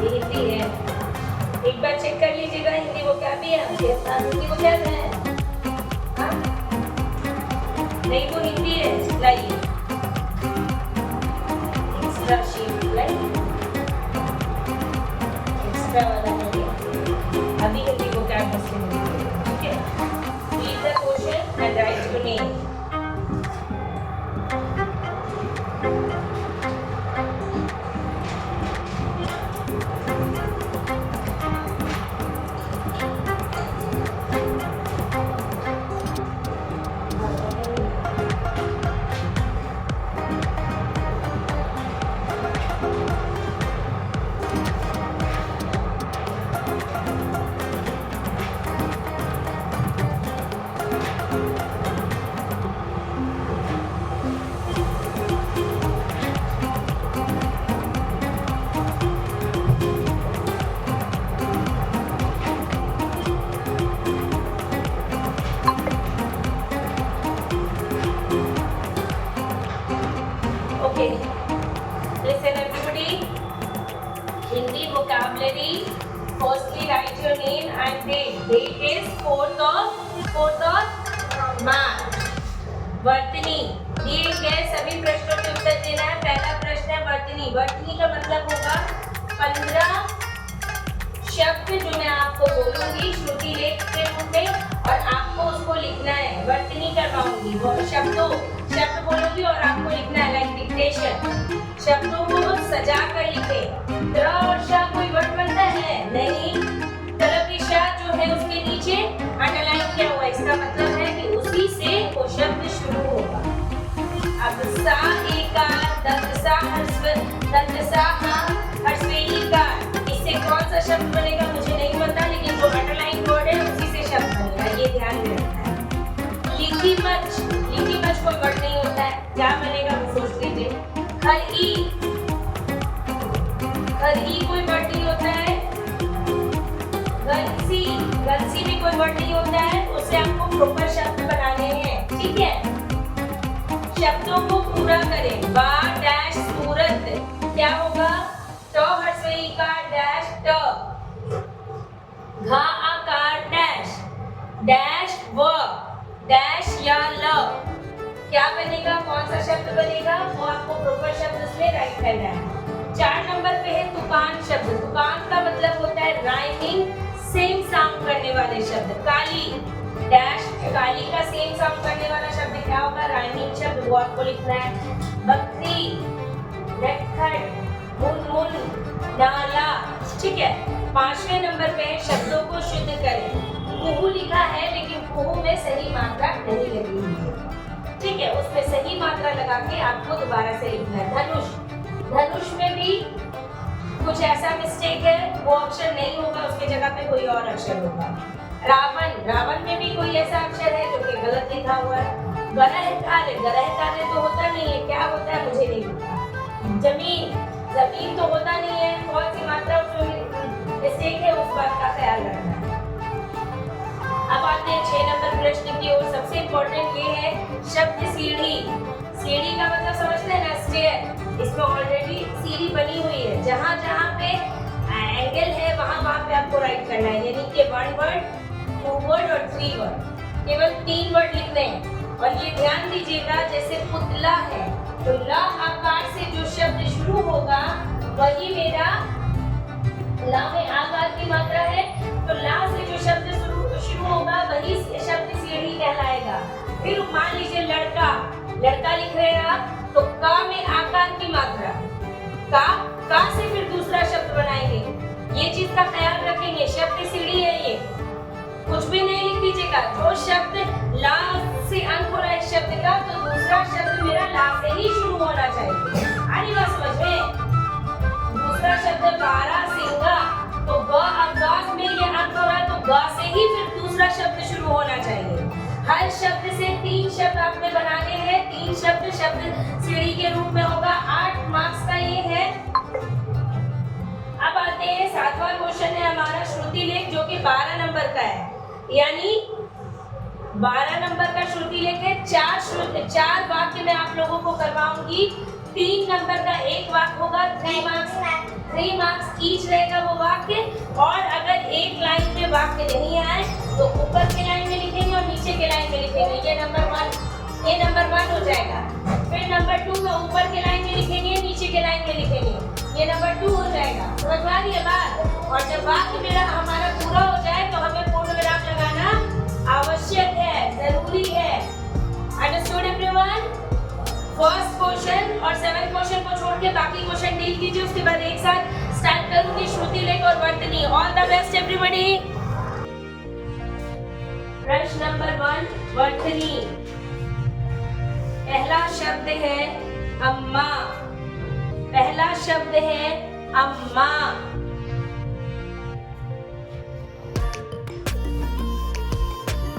ये हिंदी है। एक बार चेक कर लीजिएगा, हिंदी वो क्या भी है, हिंदी वो क्या है? हाँ? नहीं, वो हिंदी है। लाइए एक्स्ट्रा शीट, लाइए एक्स्ट्रा वाला नहीं है। अभी हिंदी वो क्या क्वेश्चन है, ठीक है? Read the question and right your name. Okay, listen everybody. Hindi vocabulary. Firstly, write your name and date. Date is 4th of March. वर्तनी दिए गए सभी प्रश्नों के उत्तर देना है। पहला प्रश्न है वर्तनी। वर्तनी का मतलब होगा 15 शब्द जो मैं आपको बोलूंगी श्रुति लेख के रूप में और आपको उसको लिखना है। वर्तनी करवाऊंगी, शब्द बोलूंगी और आपको लिखना है, लाइक डिक्टेशन। शब्दों को सजा कर लिखे। त्र और श कोई वर्ड बनता है नहीं। तरबिशा जो है उसके नीचे अंडरलाइन किया हुआ, इसका मतलब है कि उसी से वो शब्द शुरू होगा। अब सा एकार दंतसा हर्षवेणीकार, इससे कौन सा शब्द बनेगा मुझे नहीं पता, लेकिन जो अंडरलाइन वर्ड है उसी से शब्द बनेगा, ये ध्यान में रखना है। लिखी मच कोई वर्ड नहीं होता है, क्या बनेगा वो सोच लीजिए। खरही कोई वर्ड नहीं होता है। गलसी भी कोई वर्ड नहीं होता है, उससे आपको प्रॉपर शब्द बनाने हैं, ठीक है? शब्दों को पूरा करें। बा डैश सूरत क्या होगा? ट हर्षई का डैश ट, घा आकार डैश व डैश या ल, क्या बनेगा? कौन सा शब्द बनेगा वो आपको प्रॉपर शब्द उसमें राइट करना है। 4 नंबर पे है दुकान शब्द। दुकान का मतलब होता है राइमिंग, सेम साउंड करने वाले शब्द। काली डैश, काली का सेम साउंड करने वाला शब्द क्या होगा? राइमिंग शब्द, वो आपको लिखना है। बकरी, नटखट, मुनमुन, नाला, ठीक है? 5वें नंबर पे है शब्दों को शुद्ध करें। कुहू लिखा है लेकिन कुहू में सही मात्रा नहीं लगी हुई है, ठीक है? उसमें सही मात्रा लगा के आपको दोबारा से लिखना है। धनुष में भी कुछ ऐसा मिस्टेक है, वो अक्षर नहीं होगा, उसके जगह पे कोई और अक्षर होगा। रावण में भी कोई ऐसा अक्षर है जो कि गलत लिखा हुआ है। गरह कार्य तो होता नहीं है, क्या होता है मुझे नहीं पता। जमीन तो होता नहीं है, कौन सी मात्रा उसमें मिस्टेक है उस बात का ख्याल रखना है। अब आते हैं 6 नंबर प्रश्न की ओर। सबसे इम्पोर्टेंट ये है शब्द सीढ़ी। सीढ़ी का मतलब समझते हैं ना, स्टेयर। इसमें ऑलरेडी सीढ़ी बनी हुई है, जहाँ पे एंगल है वहाँ पे आपको राइट करना है, यानी कि 1 वर्ड, 2 वर्ड और 3 वर्ड, केवल 3 वर्ड लिखने हैं। और ये ध्यान दीजिएगा, जैसे पुतला है तो ला आकार से जो शब्द शुरू होगा वही मेरा ला में आकार की मात्रा है, तो ला से जो शब्द शुरू होगा वही शब्द सीढ़ी कहलाएगा। फिर मान लीजिए लड़का लिख रहे हैं आप, तो का में आकार की मात्रा, का से फिर दूसरा शब्द बनाएंगे। ये चीज का ख्याल रखेंगे, शब्द सीढ़ी है ये, कुछ भी नहीं लिख दीजिएगा। जो शब्द ला से अंत हो रहा है शब्द का, तो दूसरा शब्द मेरा ला से ही शुरू होना चाहिए। आनी बात समझ में? दूसरा शब्द बारा सिंगा, तो ग में ये अंत हो रहा है, तो ग से ही फिर दूसरा शब्द शुरू होना चाहिए। हर शब्द से 3 शब्द आपने बनाने हैं, 3 शब्द सीढ़ी के रूप में होगा। 8 मार्क्स का ये है। अब आते हैं 7वां क्वेश्चन है हमारा श्रुति लेख, जो कि 12 नंबर का है, यानी 12 नंबर का श्रुति लेख है। 4 वाक्य मैं आप लोगों को करवाऊंगी। 3 नंबर का एक वाक्य होगा, 3 मार्क्स। 3 मार्क्स ईच रहेगा वो वाक्य। और अगर एक लाइन में वाक्य नहीं आए तो ऊपर के लाइन में लिखेंगे और नीचे के लाइन में लिखेंगे। ये नंबर 1 हो जाएगा। फिर नंबर 2 में ऊपर के लाइन में लिखेंगे, नीचे के लाइन में लिखेंगे। ये नंबर 2 हो जाएगा। समझ में आ रही है बात? और जब वाक्य मेरा हमारा पूरा हो जाए तो हमें पूर्ण विराम लगाना आवश्यक है, जरूरी है। Understood everyone? फर्स्ट क्वेश्चन और 7th क्वेश्चन को छोड़ के बाकी क्वेश्चन डील कीजिए। उसके बाद एक साथ स्टार्ट करूंगी श्रुति लेख और वर्तनी। All the best everybody. प्रश्न नंबर 1 वर्तनी। पहला शब्द है अम्मा। पहला शब्द है अम्मा।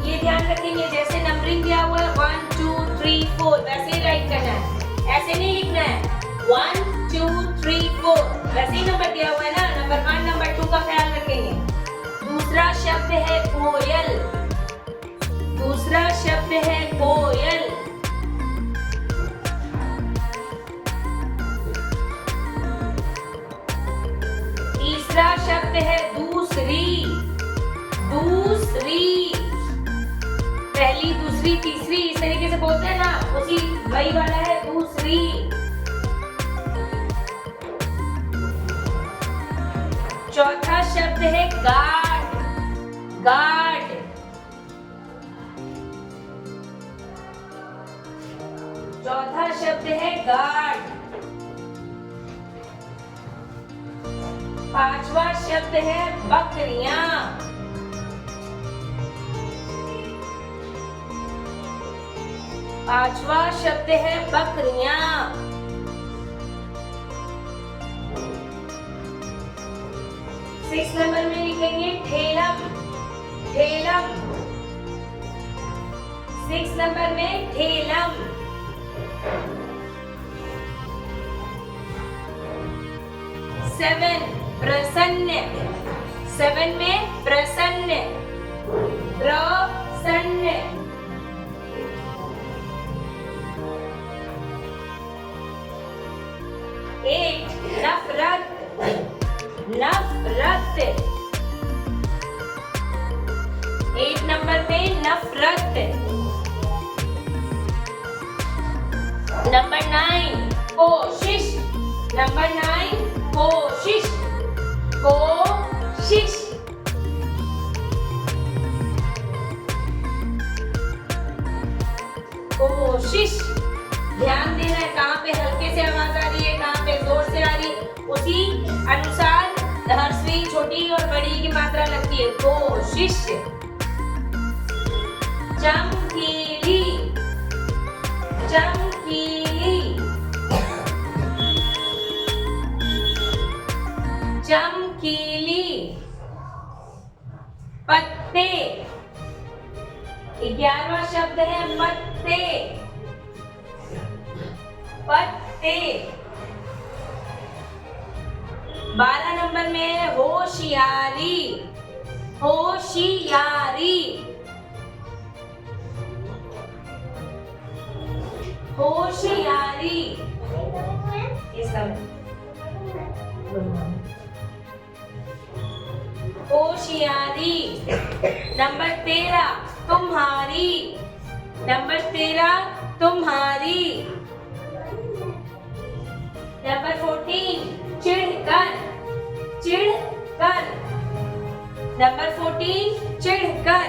ये ध्यान रखेंगे जैसे नंबरिंग दिया हुआ है 1 2 3 4 वैसे ही राइट करना है, ऐसे नहीं लिखना है 1 2 3 4 वैसे ही नंबर दिया हुआ है ना। नंबर 1 नंबर 2 का ख्याल रखेंगे। दूसरा शब्द है कोयल। दूसरा शब्द है कोयल। तीसरा शब्द है दूसरी। दूसरी, पहली दूसरी तीसरी इस तरीके से बोलते हैं ना, उसी वही वाला है दूसरी। चौथा शब्द है गार्ड। गार्ड। चौथा शब्द है गार्ड। पांचवा शब्द है बकरियां। पांचवा शब्द है बकरियां। 6 नंबर में लिखेंगे ठेलम। ठेलम। 6 नंबर में ठेलम। 7 प्रसन्न। 7 में प्रसन्न। प्रसन्न। 8 नफरत। नफरत। 8 नंबर में नफरत। नंबर 9 कोशिश। नंबर 9 कोशिश। कोशिश। कोशिश। ध्यान देना है कहाँ पे हल्के से आवाज आ रही है, कहाँ पे जोर से आ रही है, उसी अनुसार ह्रस्वी छोटी और बड़ी की मात्रा लगती है। कोशिश। चमकीली। चमकीली। चमकीली। पत्ते। 11वां शब्द है पत्ते। पत्ते। 12 नंबर में है होशियारी। होशियारी। होशियारी। इसका होशियारी। नंबर 13 तुम्हारी। नंबर 13 तुम्हारी। नंबर 14 चिढ़कर। चिढ़कर। नंबर 14 चिढ़कर।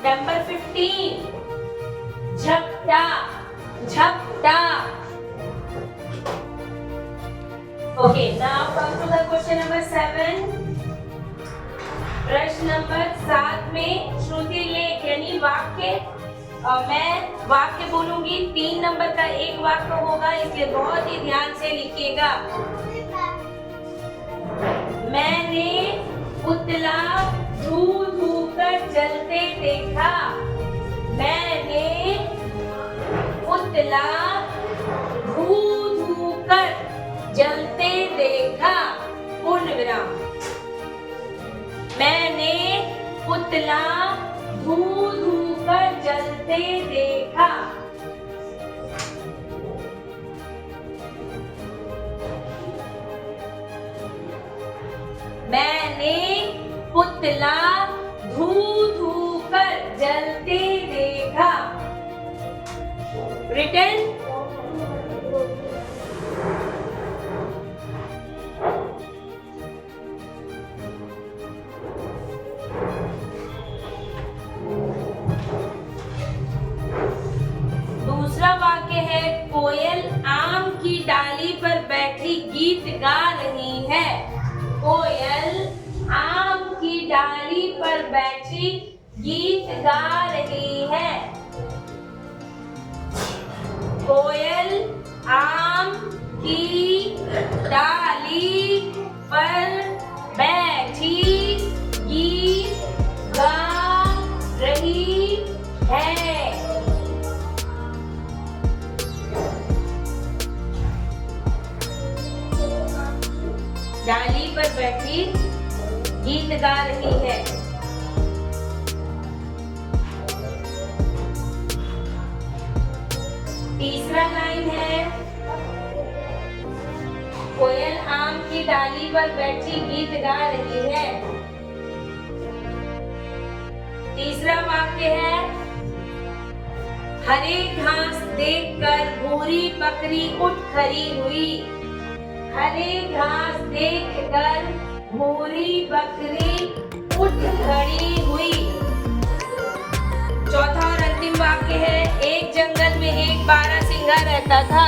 नंबर 15 झपटा। झपटा। Okay, now come to the question number 7. प्रश्न नंबर 7 में श्रुति लेख यानी वाक्य। मैं वाक्य बोलूंगी, 3 नंबर का एक वाक्य होगा, इसलिए बहुत ही ध्यान से लिखिएगा। मैंने पुतला धू धू कर जलते देखा। मैंने पुतला धू धू कर जलते देखा। पूर्ण विराम। मैंने पुतला धू धू कर जलते देखा। मैंने पुतला धू धू कर जलते देखा। रिटन दूसरा वाक्य है, कोयल आम की डाली पर बैठी गीत गा रही है। कोयल आम की डाली पर बैठी गीत गा रही है। कोयल आम की डाली पर बैठी गीत गा रही है। डाली पर बैठी गीत गा रही है। तीसरा लाइन है, कोयल आम की डाली पर बैठी गीत गा रही है। तीसरा वाक्य है, हरे घास देखकर भूरी बकरी उठ खड़ी हुई। हरे घास देखकर भूरी बकरी उठ खड़ी हुई। चौथा और अंतिम वाक्य है, एक जंगल में एक बारहसिंगा रहता था।